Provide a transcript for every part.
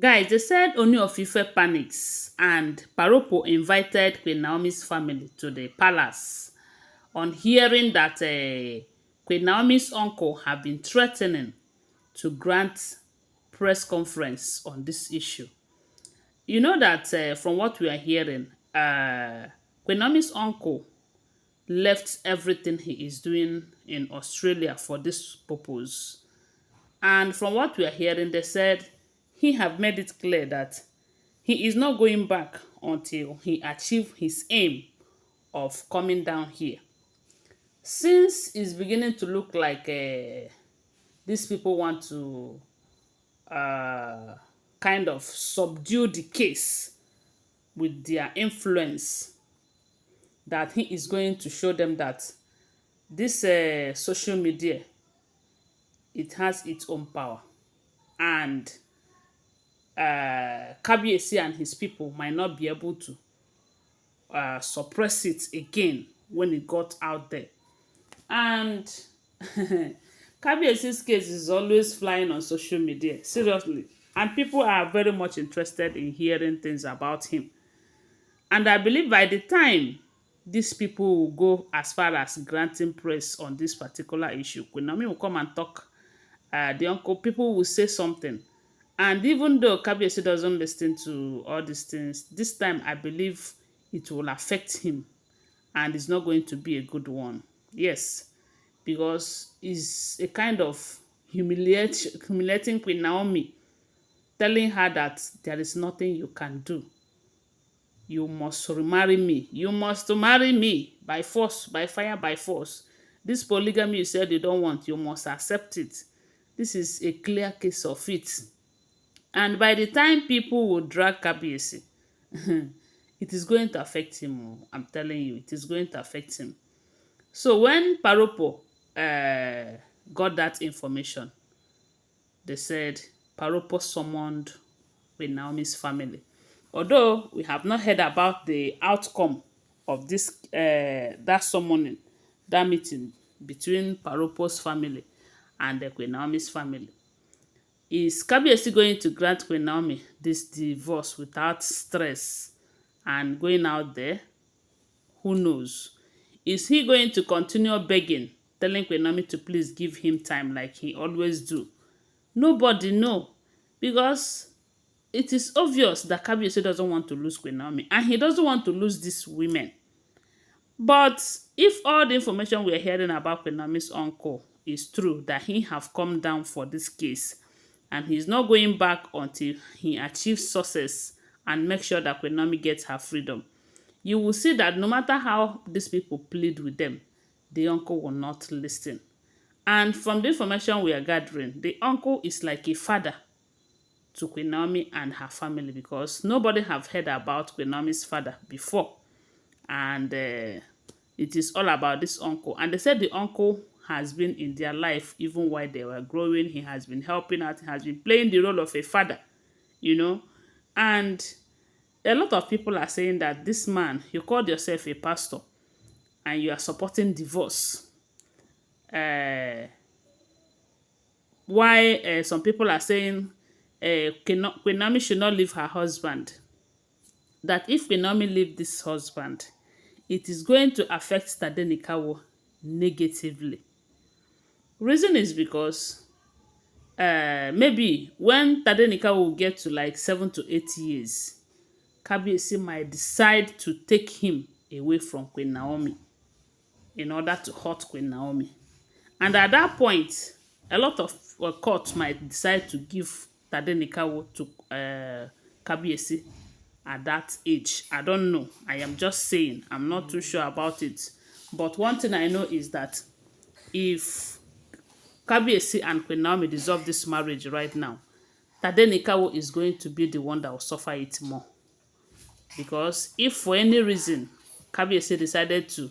Guys, they said Ooni of Ife panics and Ropo invited Queen Naomi's family to the palace on hearing that Queen Naomi's uncle have been threatening to grant press conference on this issue. You know that from what we are hearing, Queen Naomi's uncle left everything he is doing in Australia for this purpose. And from what we are hearing, they said he have made it clear that he is not going back until he achieve his aim of coming down here. Since it's beginning to look like these people want to uh, kind of subdue the case with their influence, that he is going to show them that this social media, it has its own power, and Kabiyesi and his people might not be able to suppress it again when it got out there. And Kabiyesi's case is always flying on social media, seriously. And people are very much interested in hearing things about him. And I believe by the time these people will go as far as granting praise on this particular issue, Queen Naomi will come and talk. The uncle, people will say something. And even though Kabiyesi doesn't listen to all these things, this time I believe it will affect him, and it's not going to be a good one. Yes, because it's a kind of humiliating Queen Naomi, telling her that there is nothing you can do. You must remarry me. You must marry me by force, by fire, by force. This polygamy you said you don't want, you must accept it. This is a clear case of it. And by the time people will drag Kabiyesi, it is going to affect him. Oh, I'm telling you, it is going to affect him. So when Paropo got that information, they said Paropo summoned with Naomi's family. Although we have not heard about the outcome of this that summoning, that meeting between Paropo's family and the Queen Naomi's family. Is Kabiyesi going to grant Queen Naomi this divorce without stress and going out there? Who knows? Is he going to continue begging, telling Queen Naomi to please give him time like he always do? Nobody know, because it is obvious that Kabiyesi doesn't want to lose Queen Naomi, and he doesn't want to lose these women. But if all the information we are hearing about Queen Naomi's uncle is true, that he have come down for this case, and he's not going back until he achieves success and make sure that Queen Naomi gets her freedom, you will see that no matter how these people plead with them, the uncle will not listen. And from the information we are gathering, the uncle is like a father to Queen Naomi and her family, because nobody have heard about Queen Naomi's father before. And it is all about this uncle. And they said the uncle has been in their life even while they were growing. He has been helping out. He has been playing the role of a father, you know. And a lot of people are saying that this man, you called yourself a pastor and you are supporting divorce. Why some people are saying Queen Naomi should not leave her husband. That if Queen Naomi leave this husband, it is going to affect Tadenikawo negatively. Reason is because maybe when Tadenikawo will get to like 7 to 8 years, Kabiyesi might decide to take him away from Queen Naomi in order to hurt Queen Naomi. And at that point, a lot of courts might decide to give Tadenikawo to Kabiyesi at that age. I don't know. I am just saying. I'm not too sure about it. But one thing I know is that if Kabiyesi and Queen Naomi dissolve this marriage right now, Tadenikawo is going to be the one that will suffer it more. Because if for any reason Kabiyesi decided to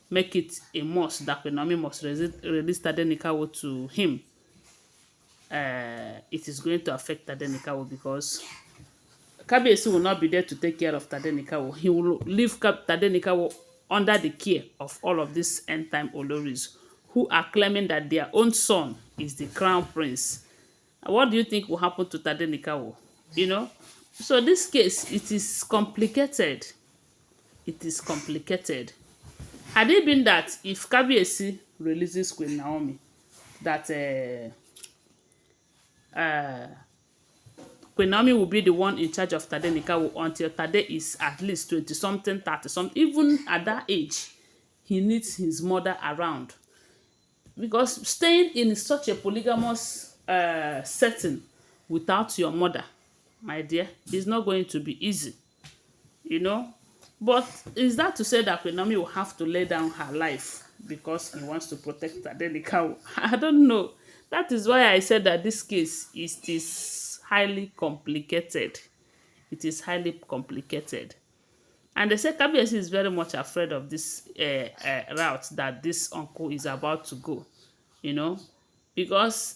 make it a must that Queen Naomi must release Tadenikawo to him, it is going to affect Tadenikawo, because Kabiyesi will not be there to take care of Tadenikawo. He will leave Tadenikawo under the care of all of these end-time Olories who are claiming that their own son is the crown prince. What do you think will happen to Tadenikawo? you know. So this case, it is complicated. It is complicated. Had it been that if Kabiyesi releases Queen Naomi, that Queen Naomi will be the one in charge of Tade Nikawo until Tade is at least 20 something, 30 something. Even at that age, he needs his mother around. Because staying in such a polygamous setting without your mother, my dear, is not going to be easy, you know. But is that to say that Queen Naomi will have to lay down her life because he wants to protect Tade Nikawo? I don't know. That is why I said that this case is highly complicated. It is highly complicated. And they say Kabiyesi is very much afraid of this route that this uncle is about to go, you know, because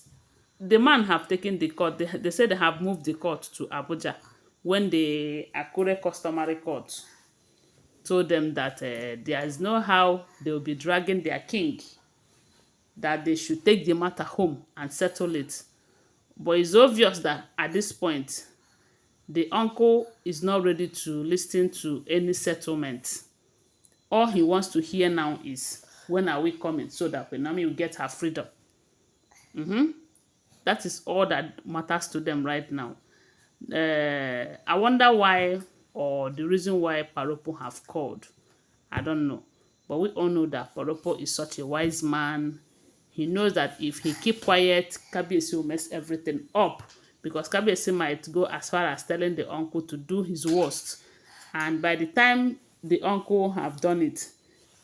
the man have taken the court. They say they have moved the court to Abuja when the Akure customary court told them that there is no how they will be dragging their king, that they should take the matter home and settle it. But it's obvious that at this point, the uncle is not ready to listen to any settlement. All he wants to hear now is, when are we coming, so that Queen Naomi will get her freedom. That is all that matters to them right now. I wonder why, or the reason why Paropo have called. I don't know. But we all know that Paropo is such a wise man. He knows that if he keep quiet, Kabiyesi will mess everything up. Because Kabiyesi might go as far as telling the uncle to do his worst. And by the time the uncle have done it,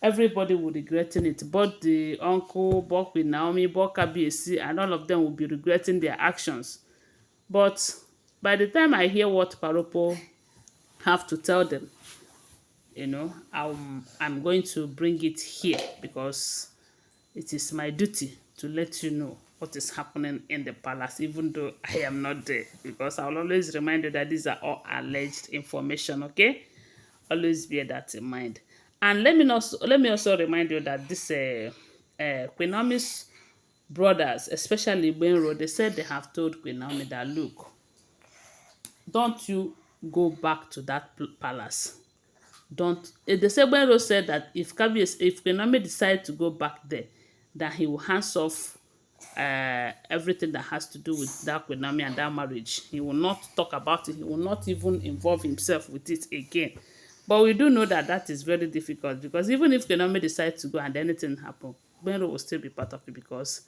everybody will regretting it. Both the uncle, both with Naomi, both Kabiyesi, and all of them will be regretting their actions. But by the time I hear what Paropo have to tell them, you know, I'm going to bring it here because it is my duty to let you know what is happening in the palace, even though I am not there. Because I will always remind you that these are all alleged information, okay? Always bear that in mind. And let me also remind you that this Queen Naomi's brothers, especially Benro, they said they have told Queen Naomi that, look, don't you go back to that palace. Don't. The Sebero said that if Queen Naomi decide to go back there, that he will hands off everything that has to do with that Queen Naomi and that marriage. He will not talk about it. He will not even involve himself with it again. But we do know that that is very difficult, because even if Queen Naomi decides to go and anything happen, Benro will still be part of it because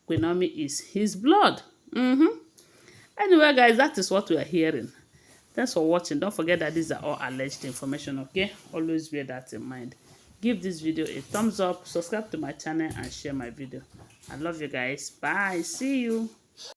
Queen Naomi is his blood. Anyway, guys, that is what we are hearing. Thanks for watching. Don't forget that these are all alleged information, okay? Always bear that in mind. Give this video a thumbs up, subscribe to my channel, and share my video. I love you guys. Bye. See you.